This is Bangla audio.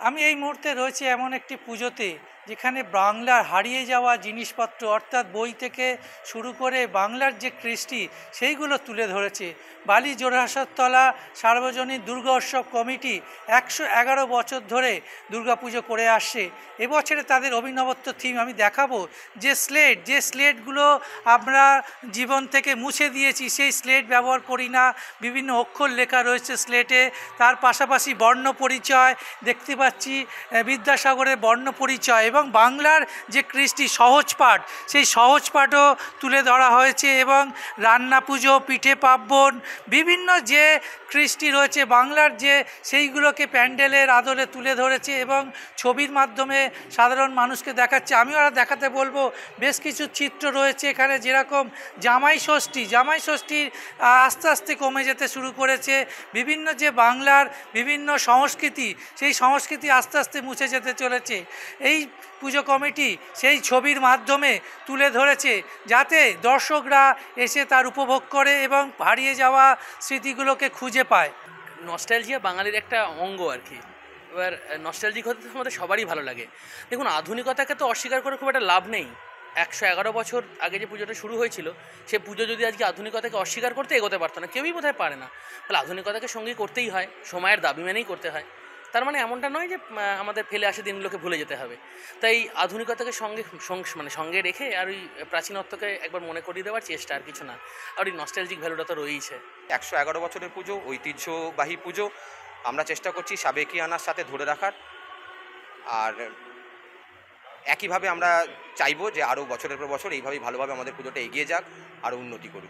আমি এই মুহূর্তে রয়েছি এমন একটি পুজোতে যেখানে বাংলার হারিয়ে যাওয়া জিনিসপত্র অর্থাৎ বই থেকে শুরু করে বাংলার যে কৃষ্টি সেইগুলো তুলে ধরেছে। বালি জোড়াসাততলা সার্বজনীন দুর্গা উৎসব কমিটি 111 বছর ধরে দুর্গাপুজো করে আসছে। এবছরে তাদের অভিনবত্ব থিম আমি দেখাবো। যে স্লেটগুলো আমরা জীবন থেকে মুছে দিয়েছি, সেই স্লেট ব্যবহার করি না। বিভিন্ন অক্ষর লেখা রয়েছে স্লেটে, তার পাশাপাশি বর্ণ পরিচয় দেখতে পাচ্ছি, বিদ্যাসাগরের বর্ণ পরিচয় এবং বাংলার যে কৃষ্টি সহজ পাঠ, সেই সহজ পাঠও তুলে ধরা হয়েছে এবং রান্না পুজো, পিঠে পার্বণ, বিভিন্ন যে কৃষ্টি রয়েছে বাংলার যে সেইগুলোকে প্যান্ডেলের আদলে তুলে ধরেছে এবং ছবির মাধ্যমে সাধারণ মানুষকে দেখাচ্ছে। আমিও আর দেখাতে বলবো, বেশ কিছু চিত্র রয়েছে এখানে, যেরকম জামাই ষষ্ঠী আস্তে আস্তে কমে যেতে শুরু করেছে। বিভিন্ন যে বাংলার বিভিন্ন সংস্কৃতি, সেই সংস্কৃতি আস্তে আস্তে মুছে যেতে চলেছে। এই পুজো কমিটি সেই ছবির মাধ্যমে তুলে ধরেছে যাতে দর্শকরা এসে তার উপভোগ করে এবং হারিয়ে যাওয়া স্মৃতিগুলোকে খুঁজে পায়। নস্টালজিয়া বাঙালির একটা অঙ্গ আর কি। এবার নস্টালজিক হতে তো আমাদের সবারই ভালো লাগে। দেখুন, আধুনিকতাকে তো অস্বীকার করে খুব একটা লাভ নেই। 111 বছর আগে যে পুজোটা শুরু হয়েছিল, সে পুজো যদি আজকে আধুনিকতাকে অস্বীকার করতে এগোতে পারতো না, কেউই বোধহয় পারে না। তাহলে আধুনিকতাকে সঙ্গী করতেই হয়, সময়ের দাবি মেনেই করতে হয়। তার মানে এমনটা নয় যে আমাদের ফেলে আসা দিনগুলোকে ভুলে যেতে হবে। তাই আধুনিকতাকে সঙ্গে রেখে আর ওই প্রাচীনত্বকে একবার মনে করিয়ে দেওয়ার চেষ্টা, আর কিছু না। আর ওই নস্টালজিক ভ্যালুটা তো রয়েইছে। 111 বছরের পুজো, ঐতিহ্যবাহী পুজো, আমরা চেষ্টা করছি সাবেকিয়ানার সাথে ধরে রাখার। আর একইভাবে আমরা চাইবো যে আরও বছরের পর বছর এইভাবেই ভালোভাবে আমাদের পুজোটা এগিয়ে যাক, আরও উন্নতি করুক।